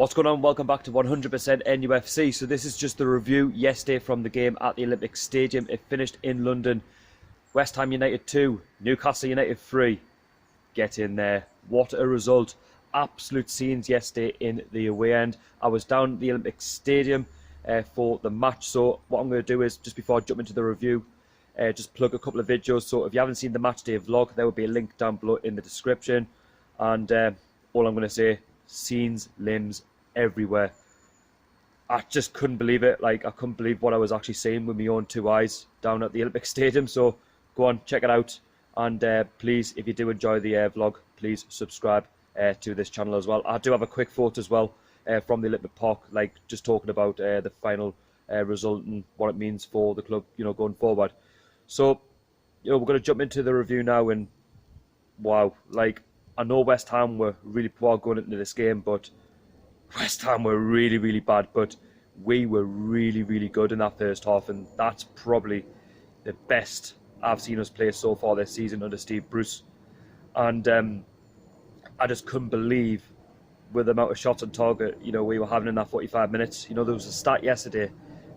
What's going on? Welcome back to 100% NUFC. So this is just the review yesterday from the game at the Olympic Stadium. It finished in London. West Ham United 2, Newcastle United 3. Get in there. What a result. Absolute scenes yesterday in the away end. I was down at the Olympic Stadium for the match. So what I'm going to do is, just before I jump into the review, just plug a couple of videos. So if you haven't seen the match day vlog, there will be a link down below in the description. And all I'm going to say, scenes, limbs, everywhere. I just couldn't believe it. Like, I couldn't believe what I was actually seeing with my own two eyes down at the Olympic Stadium. So go on, check it out. And please, if you do enjoy the vlog, please subscribe to this channel as well. I do have a quick thought as well from the Olympic Park, like just talking about the final result and what it means for the club, you know, going forward. So, you know, we're going to jump into the review now. And wow, like, I know West Ham were really poor going into this game, but West Ham were really, really bad. But we were really, really good in that first half, and that's probably the best I've seen us play so far this season under Steve Bruce. And I just couldn't believe with the amount of shots on target, you know, we were having in that 45 minutes. You know, there was a stat yesterday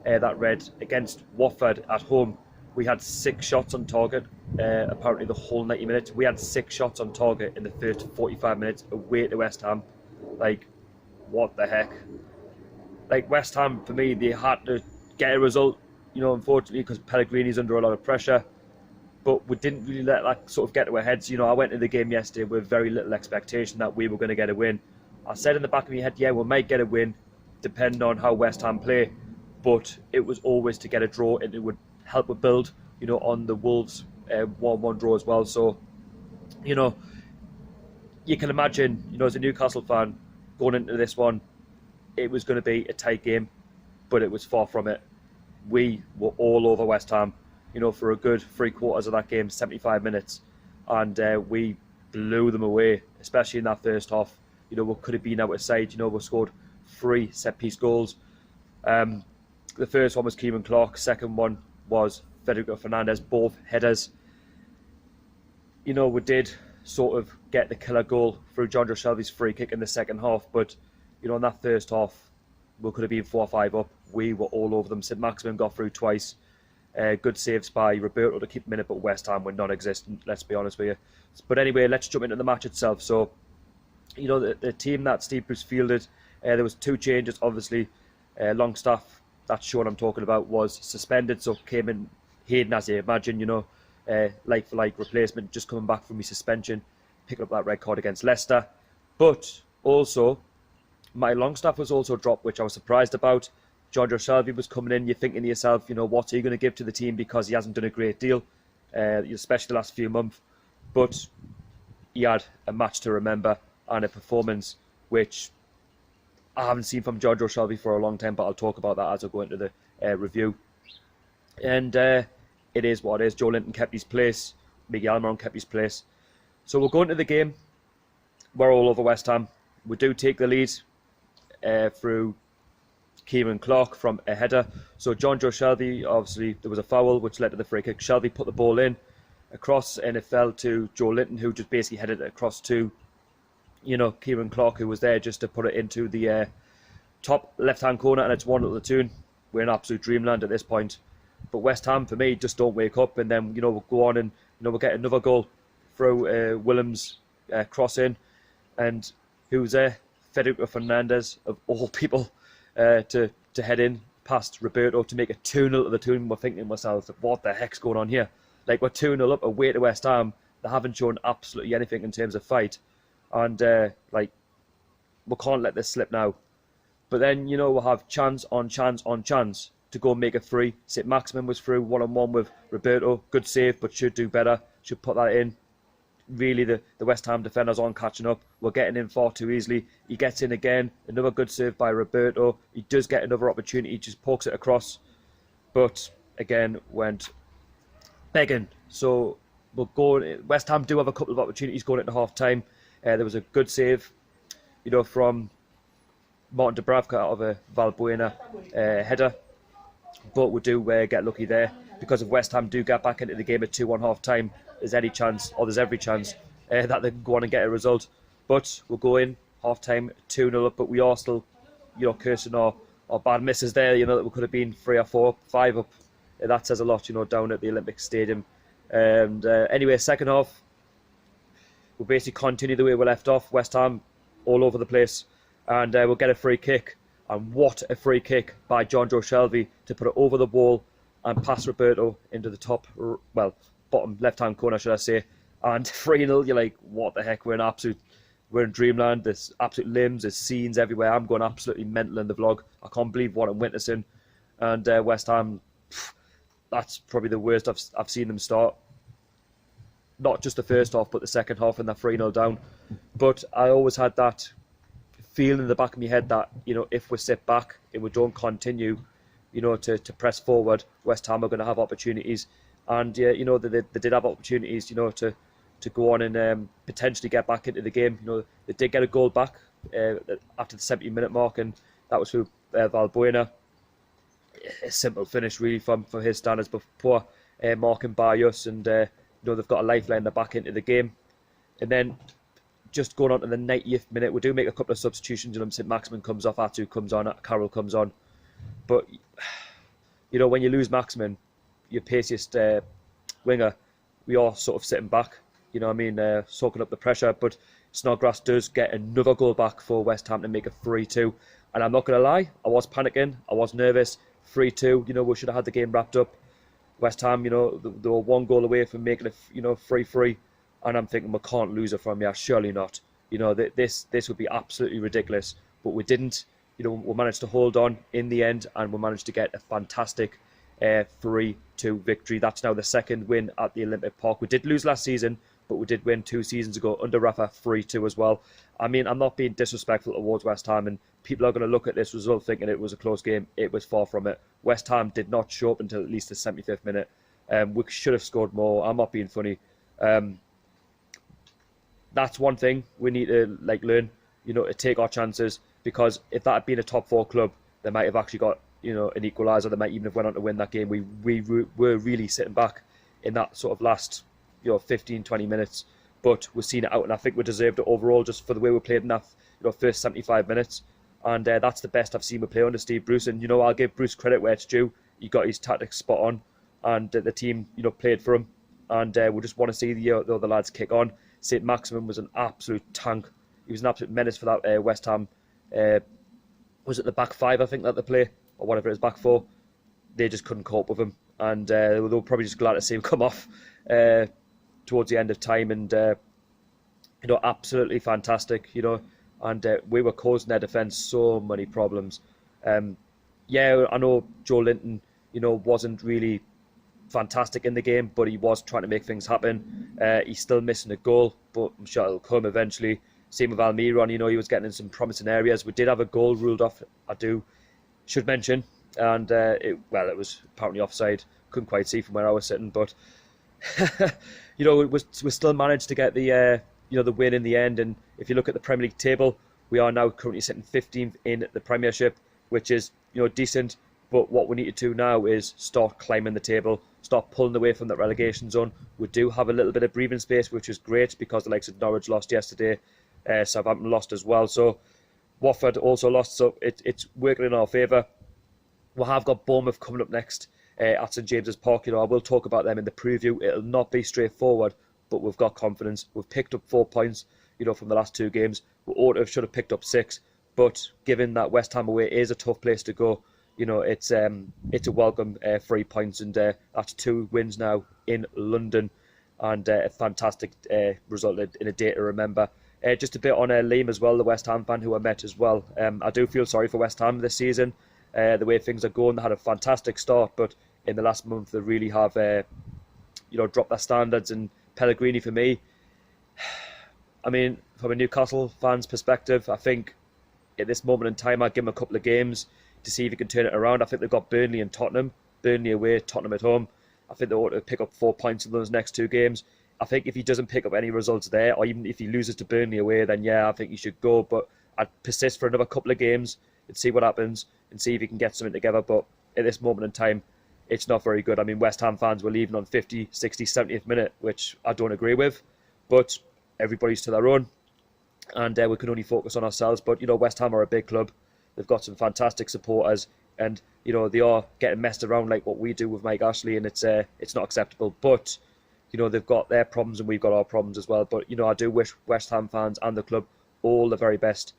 that read against Watford at home, we had 6 shots on target. Apparently the whole 90 minutes. We had 6 shots on target in the first 45 minutes away to West Ham. Like, what the heck? Like, West Ham, for me, they had to get a result, you know, unfortunately, because Pellegrini's under a lot of pressure. But we didn't really let that sort of get to our heads. You know, I went into the game yesterday with very little expectation that we were going to get a win. I said in the back of my head, yeah, we might get a win, depending on how West Ham play. But it was always to get a draw, and it would help a build, you know, on the Wolves 1-1 draw as well. So, you know, you can imagine, you know, as a Newcastle fan, going into this one, it was going to be a tight game, but it was far from it. We were all over West Ham, you know, for a good 3/4 of that game, 75 minutes, and we blew them away, especially in that first half. You know, we could have been out of side. You know, we scored 3 set-piece goals. The first one was Kieran Clark, second one was Federico Fernandez, both headers. You know, we did sort of get the killer goal through John Joe Shelby's free kick in the second half, but, you know, in that first half, we could have been 4-5 up. We were all over them. St. Maximin got through twice. Good saves by Roberto to keep them in it, but West Ham were non-existent, let's be honest with you. But anyway, let's jump into the match itself. So, you know, the team that Steve Bruce fielded, there was 2 changes, obviously. Longstaff, that's Sean I'm talking about, was suspended, so came in Hayden, as you imagine, you know, like-for-like replacement, just coming back from his suspension, picking up that red card against Leicester. But also, my Longstaff was also dropped, which I was surprised about. John Joe Shelby was coming in. You're thinking to yourself, you know, what's he going to give to the team, because he hasn't done a great deal, especially the last few months. But he had a match to remember and a performance which I haven't seen from John Joe Shelby for a long time, but I'll talk about that as I go into the review. And it is what it is. Joe Linton kept his place. Miguel Almiron kept his place. So we'll go into the game. We're all over West Ham. We do take the lead through Kieran Clark from a header. So John Joe Shelby, obviously there was a foul which led to the free kick. Shelby put the ball in across, and it fell to Joe Linton, who just basically headed it across to, you know, Kieran Clark, who was there just to put it into the top left-hand corner, and it's 1-0 tune. We're in absolute dreamland at this point. But West Ham, for me, just don't wake up, and then, you know, we'll go on and, you know, we'll get another goal through Williams cross in, and who's there? Federico Fernandez, of all people, to head in past Roberto to make it 2-0 to the tune. We're thinking to ourselves, what the heck's going on here? Like, we're 2-0 up away to West Ham. They haven't shown absolutely anything in terms of fight. And, like, we can't let this slip now. But then, you know, we'll have chance on chance on chance to go and make it 3. St. Maximin was through 1-on-1 with Roberto. Good save, but should do better. Should put that in. Really, the West Ham defenders aren't catching up. We're getting in far too easily. He gets in again. Another good save by Roberto. He does get another opportunity. He just pokes it across. But, again, went begging. So, we'll go. West Ham do have a couple of opportunities going into half-time. There was a good save, you know, from Martin Dubravka out of a Valbuena header. But we do get lucky there, because if West Ham do get back into the game at 2-1 half-time, there's any chance, or there's every chance, that they can go on and get a result. But we'll go in half-time 2-0 up, but we are still cursing our bad misses there, that we could have been 3 or 4, 5 up. That says a lot, down at the Olympic Stadium. And anyway, second half, we'll basically continue the way we left off. West Ham all over the place, and we'll get a free kick. And what a free kick by John Joe Shelby to put it over the wall and pass Roberto into the bottom left-hand corner, should I say. And 3-0, you're like, what the heck? We're in dreamland. There's absolute limbs, there's scenes everywhere. I'm going absolutely mental in the vlog. I can't believe what I'm witnessing. And West Ham, that's probably the worst I've seen them start. Not just the first half, but the second half, and they're 3-0 down. But I always had that feeling in the back of my head that, if we sit back and we don't continue, to press forward, West Ham are going to have opportunities. And, they did have opportunities, to go on and potentially get back into the game. They did get a goal back after the 70-minute mark, and that was through Valbuena. A simple finish, really, from his standards, but poor marking by us, and they've got a lifeline they're back into the game. And then just going on to the 90th minute, we do make a couple of substitutions. St. Maximin comes off, Atu comes on, Carroll comes on. But when you lose Maximin, your paciest winger, we are sort of sitting back, soaking up the pressure. But Snodgrass does get another goal back for West Ham to make it 3-2. And I'm not going to lie, I was panicking, I was nervous. 3-2, we should have had the game wrapped up. West Ham, they were one goal away from making it, 3-3. And I'm thinking, we can't lose it from here, surely not. This would be absolutely ridiculous. But we didn't. We managed to hold on in the end, and we managed to get a fantastic 3-2 victory. That's now the second win at the Olympic Park. We did lose last season, but we did win 2 seasons ago under Rafa 3-2 as well. I mean, I'm not being disrespectful towards West Ham, and people are going to look at this result thinking it was a close game. It was far from it. West Ham did not show up until at least the 75th minute. We should have scored more. I'm not being funny. That's one thing we need to learn, to take our chances, because if that had been a top 4 club, they might have actually got, an equaliser. They might even have went on to win that game. We were really sitting back in that sort of last, 15, 20 minutes, but we've seen it out, and I think we deserved it overall just for the way we played in that, first 75 minutes. And that's the best I've seen we play under Steve Bruce. And, I'll give Bruce credit where it's due. He got his tactics spot on, and the team, played for him. And we just want to see the other lads kick on. St. Maximin was an absolute tank. He was an absolute menace for that West Ham. Was it the back 5, I think, that they play, or whatever it is, back 4? They just couldn't cope with him. And they were probably just glad to see him come off towards the end of time. And, absolutely fantastic, And we were causing their defence so many problems. Yeah, I know Joe Linton, wasn't really fantastic in the game, but he was trying to make things happen. He's still missing a goal, but I'm sure it'll come eventually. Same with Almiron, he was getting in some promising areas. We did have a goal ruled off, should mention, and it was apparently offside. Couldn't quite see from where I was sitting, but we still managed to get the the win in the end. And if you look at the Premier League table, we are now currently sitting 15th in the Premiership, which is decent. But what we need to do now is start climbing the table, start pulling away from that relegation zone. We do have a little bit of breathing space, which is great, because the likes of Norwich lost yesterday, Southampton lost as well. So Watford also lost, so it's working in our favour. We have got Bournemouth coming up next at St James's Park. I will talk about them in the preview. It'll not be straightforward, but we've got confidence. We've picked up 4 points, from the last 2 games. We ought to have, should have picked up 6, but given that West Ham away is a tough place to go, it's a welcome 3 points, and that's 2 wins now in London, and a fantastic result in a day to remember. Just a bit on Liam as well, the West Ham fan who I met as well. I do feel sorry for West Ham this season. The way things are going, they had a fantastic start, but in the last month they really have dropped their standards. And Pellegrini, for me, I mean, from a Newcastle fan's perspective, I think at this moment in time I'd give him a couple of games to see if he can turn it around. I think they've got Burnley and Tottenham. Burnley away, Tottenham at home. I think they ought to pick up 4 points in those next 2 games. I think if he doesn't pick up any results there, or even if he loses to Burnley away, then yeah, I think he should go. But I'd persist for another couple of games and see what happens and see if he can get something together. But at this moment in time, it's not very good. I mean, West Ham fans were leaving on 50, 60, 70th minute, which I don't agree with. But everybody's to their own, and we can only focus on ourselves. But West Ham are a big club. They've got some fantastic supporters, and they are getting messed around like what we do with Mike Ashley, and it's not acceptable. But they've got their problems and we've got our problems as well. But I do wish West Ham fans and the club all the very best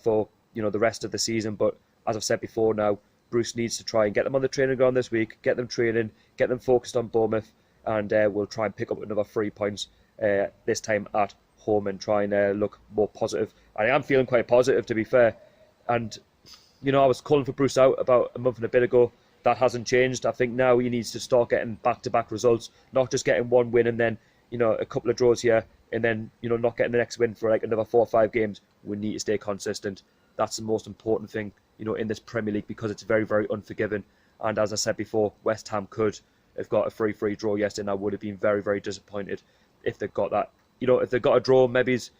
for the rest of the season. But as I've said before, now Bruce needs to try and get them on the training ground this week, get them training, get them focused on Bournemouth, and we'll try and pick up another 3 points this time at home and try and look more positive. I am feeling quite positive, to be fair. And I was calling for Bruce out about a month and a bit ago. That hasn't changed. I think now he needs to start getting back-to-back results, not just getting one win and then a couple of draws here and then not getting the next win for like another 4 or 5 games. We need to stay consistent. That's the most important thing in this Premier League, because it's very, very unforgiving. And as I said before, West Ham could have got a 3-3 draw yesterday, and I would have been very, very disappointed if they got that. If they got a draw, maybe if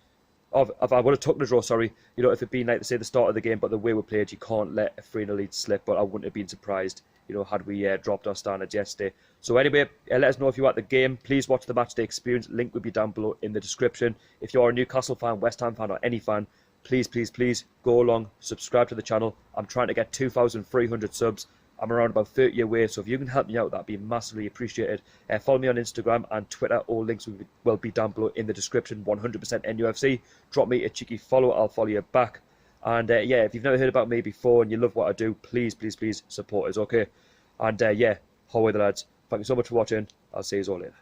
I would have taken the draw, sorry, if it'd been like, say, the start of the game, but the way we played, you can't let a 3-0 lead slip. But I wouldn't have been surprised, had we dropped our standards yesterday. So anyway, let us know if you're at the game. Please watch the matchday experience. Link will be down below in the description. If you're a Newcastle fan, West Ham fan, or any fan, please, please, please go along, subscribe to the channel. I'm trying to get 2,300 subs. I'm around about 30 away, so if you can help me out, that'd be massively appreciated. Follow me on Instagram and Twitter. All links will be down below in the description. 100% NUFC. Drop me a cheeky follow. I'll follow you back. And yeah, if you've never heard about me before and you love what I do, please, please, please support us, okay? And yeah, how are the lads? Thank you so much for watching. I'll see you all later.